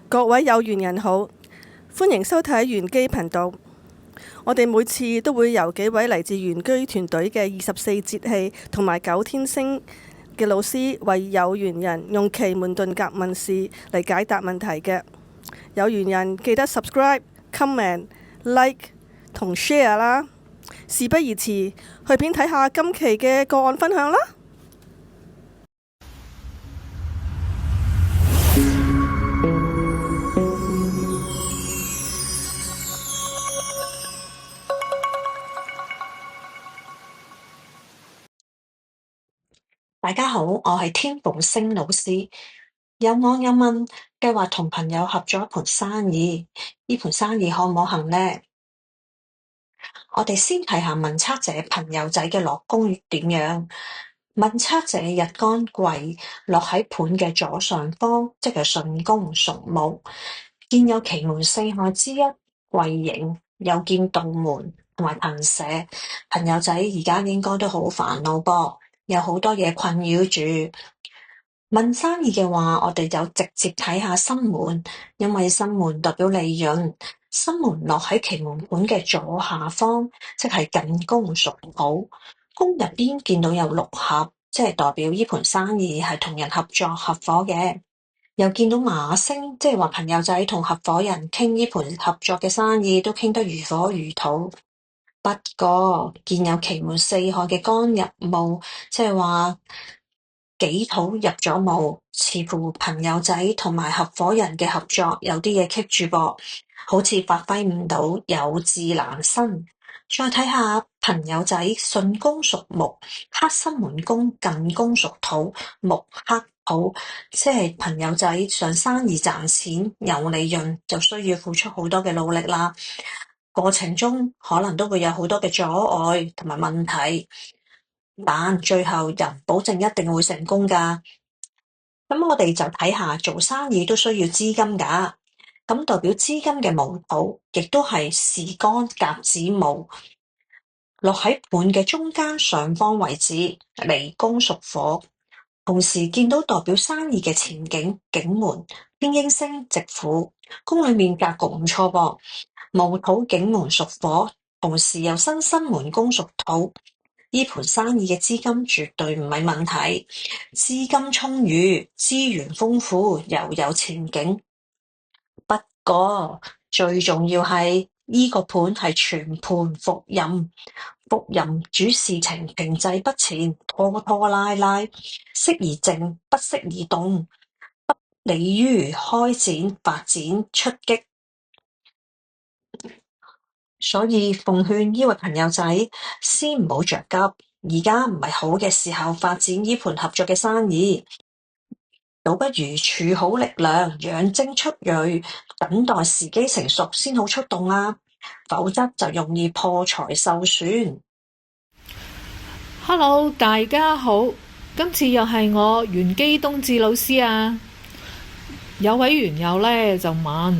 各位有緣人好，歡迎收睇玄機頻道。我哋每次都會由幾位嚟自玄機團隊嘅24節氣同埋9天星嘅老師，為有緣人用奇門遁甲問事嚟解答問題嘅。有緣人記得 subscribe、comment、like 同 share 啦。事不宜遲，去片睇下今期嘅個案分享啦。大家好，我係天鳳星老師。有網友問，計劃同朋友合作一盤生意，呢盤生意可唔可行呢？我哋先睇下問測者朋友仔嘅落宮點樣。問測者日干癸落喺盤嘅左上方，即係順宮屬木，見有奇門4害之一癸刑，又見道門同埋騰蛇。朋友仔而家應該都好煩惱噃，有好多嘢困擾住。問生意嘅話，我哋就直接睇下生門，因為生門代表利潤。生門落喺奇門盤嘅左下方，即係近宮屬土。宮入邊見到有六合，即係代表呢盤生意係同人合作合夥嘅。又見到馬星，即係話朋友仔同合夥人傾呢盤合作嘅生意都傾得如火如荼。不過見有奇門4害嘅干入木，即係話己土入咗木，似乎朋友仔同埋合夥人嘅合作有啲嘢棘住噃，好似發揮唔到，有志難伸。再睇下朋友仔順宮屬木，克生門宮近宮屬土，木克土，即係朋友仔想生意賺錢有利潤，就需要付出好多嘅努力啦。過程中可能都會有好多嘅阻礙同埋問題，但最後人保證一定會成功噶。咁我哋就睇下做生意都需要資金噶，咁代表資金嘅木土，亦都係士干甲子木，落喺盤嘅中間上方位置，離宮屬火。同時見到代表生意嘅前景景門，天英星直輔，宮裏面格局唔錯噃。木土景門屬火，同時又新生門宮屬土，呢盤生意嘅資金絕對唔係問題，資金充裕，資源豐富，又有前景。不過最重要係呢個盤係全盤伏任，伏任主事情停滯不前，拖拖拉拉，適宜靜，不適宜動，不利於開展發展出擊。所以奉勸呢位朋友仔先唔好着急，而家唔係好嘅時候發展呢盤合作嘅生意，倒不如儲好力量，養精蓄銳，等待時機成熟先好出動啊，否則就容易破財受損。Hello， 大家好，今次又係我玄機冬至老師啊。有位緣友呢就問，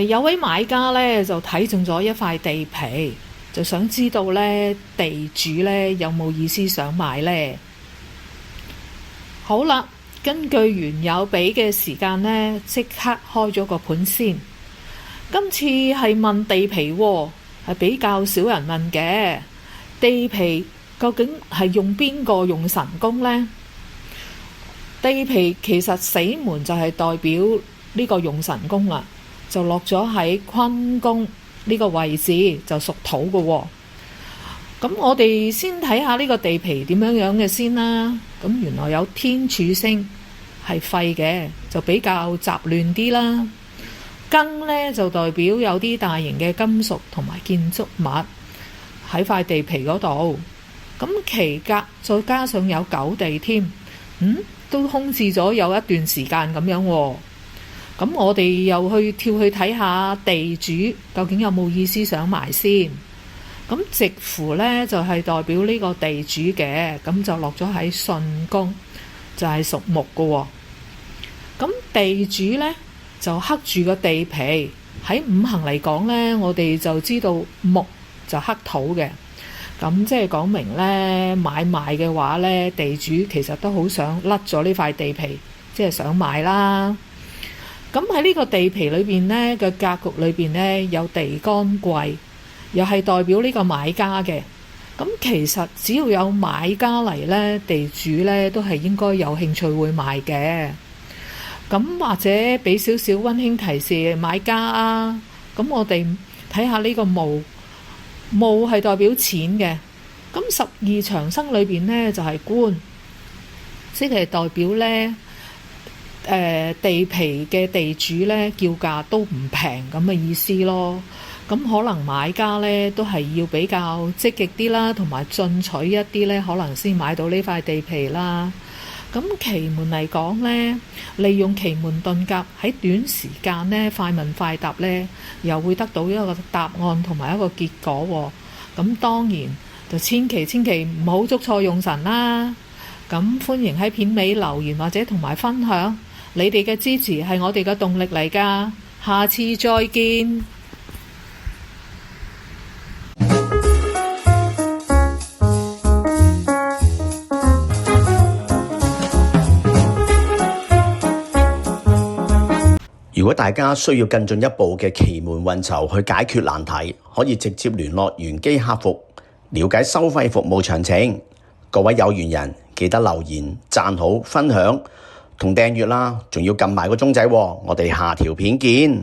有位買家呢就睇中咗一塊地皮，就想知道呢地主呢有冇意思想買呢？好啦，根據緣友俾嘅時間呢，即刻開咗個盤先。今次係問地皮喎，係比較少人問嘅。地皮究竟係用邊個用神宮呢？地皮其實死門就係代表呢個用神宮啦，就落咗喺坤宮呢個位置，就屬土嘅喎。咁我哋先睇下呢個地皮點樣嘅先啦。咁原來有天柱星係廢嘅，就比較雜亂啲啦。庚呢就代表有啲大型嘅金屬同埋建築物喺塊地皮嗰度。咁其格再加上有9地添，都空置咗有一段時間咁樣喎。咁我哋又跳去睇下地主究竟有冇意思想買先。咁直符呢就係代表呢個地主嘅，咁就落咗喺順宮，就係屬木嘅喎。咁地主呢就克住個地皮，喺五行嚟講呢，我哋就知道木就克土嘅。咁即係講明呢，買賣嘅話呢，地主其實都好想甩咗呢塊地皮，即係想買啦。咁喺呢個地皮裏邊呢嘅格局裏邊呢，有地乾貴，又係代表呢個買家嘅。咁其實只要有買家嚟呢，地主呢都係應該有興趣會買嘅。咁或者俾少少溫馨提示買家啊，咁我哋睇下呢個墓係代表錢嘅。咁12長生裏邊呢，就係官，即係代表呢地皮嘅地主呢叫價都唔平咁嘅意思咯。咁可能買家呢都係要比較積極啲啦，同埋進取一啲呢，可能先買到呢塊地皮啦。咁奇門嚟講呢，利用奇門遁甲喺短時間呢快問快答呢，又會得到一個答案同埋一個結果喎。咁當然就千祈唔好捉錯用神啦。咁歡迎喺片尾留言或者同埋分享，你哋嘅支持係我哋嘅動力嚟㗎。下次再見。如果大家需要更進一步嘅奇門運籌去解決難題，可以直接聯絡玄機客服，了解收費服務詳情。各位有緣人記得留言、讚好、分享同訂閱啦，仲要撳埋個鐘仔喎。我哋下條片見。